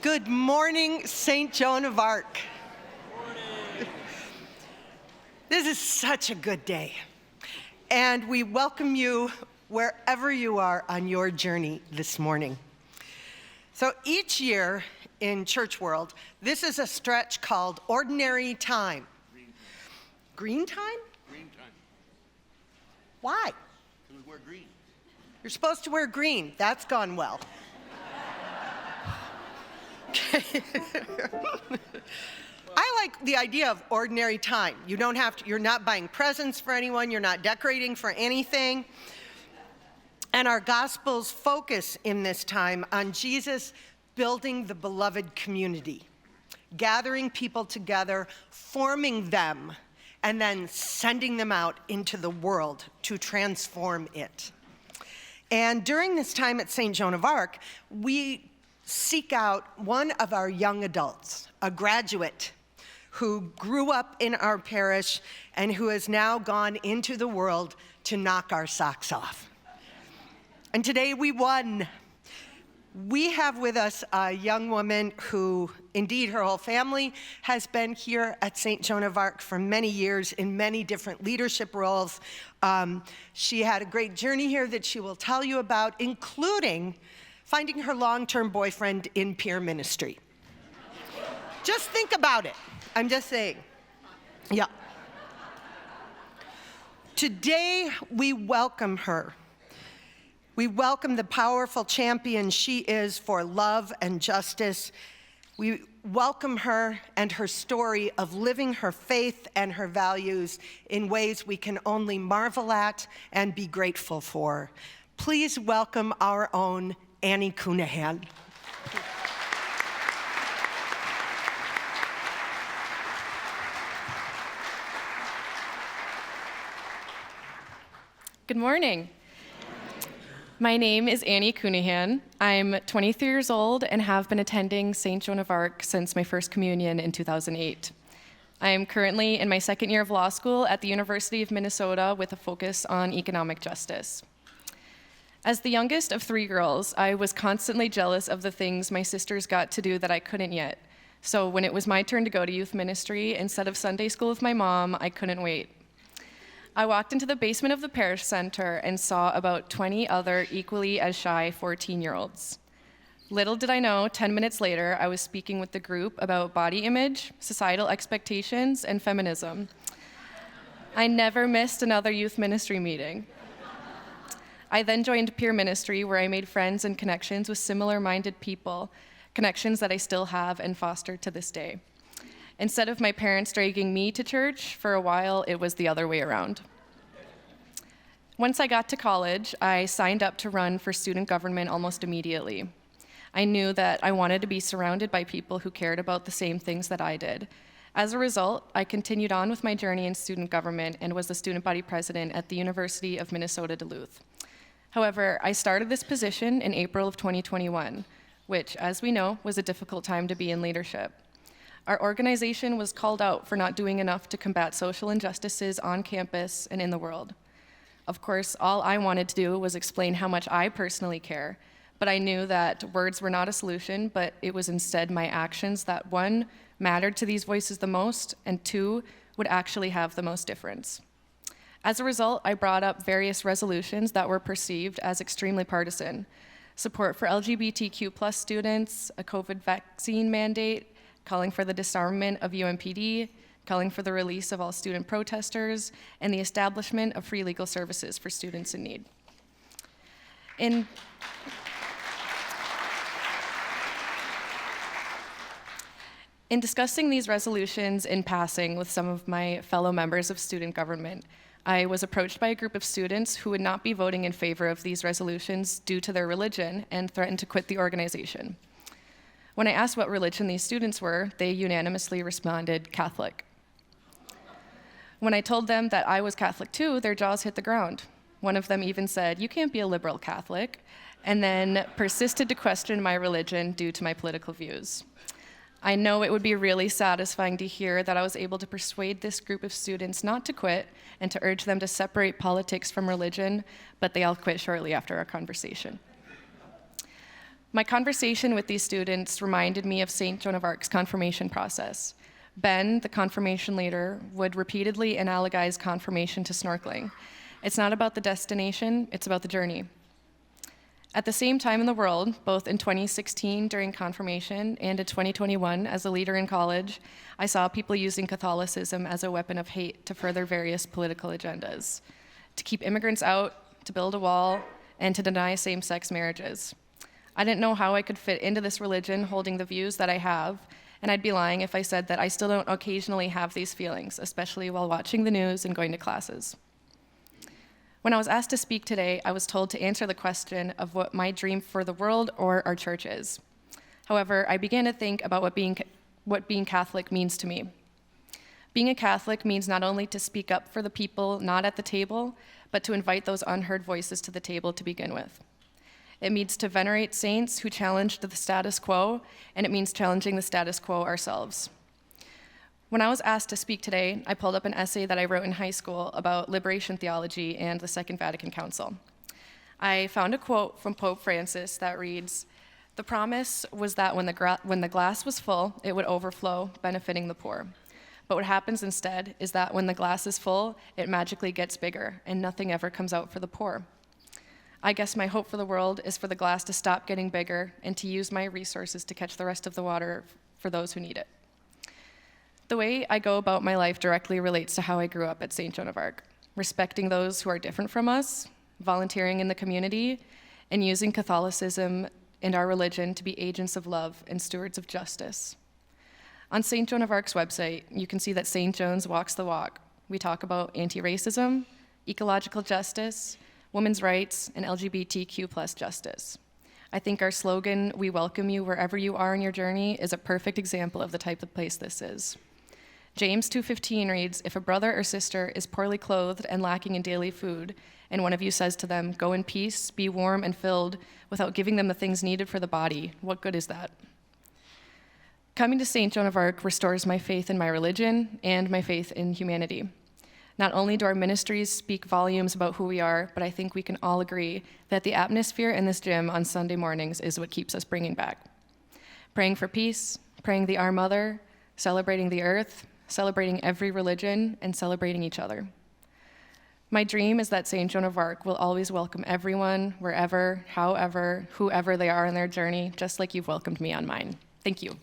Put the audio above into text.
Good morning, St. Joan of Arc. This is such a good day, and we welcome you wherever you are on your journey this morning. So each year in church world, this is a stretch called Ordinary Time. Green time? Green time. Why? Because we wear green. You're supposed to wear green. That's gone well. I like the idea of ordinary time. You don't have to, you're not buying presents for anyone, you're not decorating for anything. And our Gospels focus in this time on Jesus building the beloved community, gathering people together, forming them, and then sending them out into the world to transform it. And during this time at St. Joan of Arc, we seek out one of our young adults, a graduate who grew up in our parish and who has now gone into the world to knock our socks off. And today we won. We have with us a young woman who, indeed her whole family, has been here at St. Joan of Arc for many years in many different leadership roles. She had a great journey here that she will tell you about, including finding her long-term boyfriend in peer ministry. Just think about it. I'm just saying. Yeah. Today, we welcome her. We welcome the powerful champion she is for love and justice. We welcome her and her story of living her faith and her values in ways we can only marvel at and be grateful for. Please welcome our own Annie Counihan. Good morning. My name is Annie Counihan. I'm 23 years old and have been attending St. Joan of Arc since my first communion in 2008. I am currently in my second year of law school at the University of Minnesota with a focus on economic justice. As the youngest of three girls, I was constantly jealous of the things my sisters got to do that I couldn't yet. So when it was my turn to go to youth ministry, instead of Sunday school with my mom, I couldn't wait. I walked into the basement of the parish center and saw about 20 other equally as shy 14-year-olds. Little did I know, 10 minutes later, I was speaking with the group about body image, societal expectations, and feminism. I never missed another youth ministry meeting. I then joined peer ministry, where I made friends and connections with similar-minded people, connections that I still have and foster to this day. Instead of my parents dragging me to church, for a while, it was the other way around. Once I got to college, I signed up to run for student government almost immediately. I knew that I wanted to be surrounded by people who cared about the same things that I did. As a result, I continued on with my journey in student government and was the student body president at the University of Minnesota Duluth. However, I started this position in April of 2021, which, as we know, was a difficult time to be in leadership. Our organization was called out for not doing enough to combat social injustices on campus and in the world. Of course, all I wanted to do was explain how much I personally care, but I knew that words were not a solution, but it was instead my actions that, one, mattered to these voices the most, and two, would actually have the most difference. As a result, I brought up various resolutions that were perceived as extremely partisan: support for LGBTQ+ students, a COVID vaccine mandate, calling for the disarmament of UMPD, calling for the release of all student protesters, and the establishment of free legal services for students in need. In discussing these resolutions in passing with some of my fellow members of student government, I was approached by a group of students who would not be voting in favor of these resolutions due to their religion and threatened to quit the organization. When I asked what religion these students were, they unanimously responded, Catholic. When I told them that I was Catholic too, their jaws hit the ground. One of them even said, "You can't be a liberal Catholic," and then persisted to question my religion due to my political views. I know it would be really satisfying to hear that I was able to persuade this group of students not to quit and to urge them to separate politics from religion, but they all quit shortly after our conversation. My conversation with these students reminded me of St. Joan of Arc's confirmation process. Ben, the confirmation leader, would repeatedly analogize confirmation to snorkeling. It's not about the destination, it's about the journey. At the same time in the world, both in 2016 during confirmation and in 2021 as a leader in college, I saw people using Catholicism as a weapon of hate to further various political agendas, to keep immigrants out, to build a wall, and to deny same-sex marriages. I didn't know how I could fit into this religion holding the views that I have, and I'd be lying if I said that I still don't occasionally have these feelings, especially while watching the news and going to classes. When I was asked to speak today, I was told to answer the question of what my dream for the world or our church is. However, I began to think about what being Catholic means to me. Being a Catholic means not only to speak up for the people not at the table, but to invite those unheard voices to the table to begin with. It means to venerate saints who challenged the status quo, and it means challenging the status quo ourselves. When I was asked to speak today, I pulled up an essay that I wrote in high school about liberation theology and the Second Vatican Council. I found a quote from Pope Francis that reads, "The promise was that when the glass was full, it would overflow, benefiting the poor. But what happens instead is that when the glass is full, it magically gets bigger, and nothing ever comes out for the poor." I guess my hope for the world is for the glass to stop getting bigger and to use my resources to catch the rest of the water for those who need it. The way I go about my life directly relates to how I grew up at St. Joan of Arc, respecting those who are different from us, volunteering in the community, and using Catholicism and our religion to be agents of love and stewards of justice. On St. Joan of Arc's website, you can see that St. Joan's walks the walk. We talk about anti-racism, ecological justice, women's rights, and LGBTQ+ justice. I think our slogan, "We welcome you wherever you are in your journey," is a perfect example of the type of place this is. James 2:15 reads, "If a brother or sister is poorly clothed and lacking in daily food, and one of you says to them, 'Go in peace, be warm and filled,' without giving them the things needed for the body, what good is that?" Coming to St. Joan of Arc restores my faith in my religion and my faith in humanity. Not only do our ministries speak volumes about who we are, but I think we can all agree that the atmosphere in this gym on Sunday mornings is what keeps us bringing back. Praying for peace, praying the Our Mother, celebrating the earth, celebrating every religion, and celebrating each other. My dream is that St. Joan of Arc will always welcome everyone, wherever, however, whoever they are in their journey, just like you've welcomed me on mine. Thank you.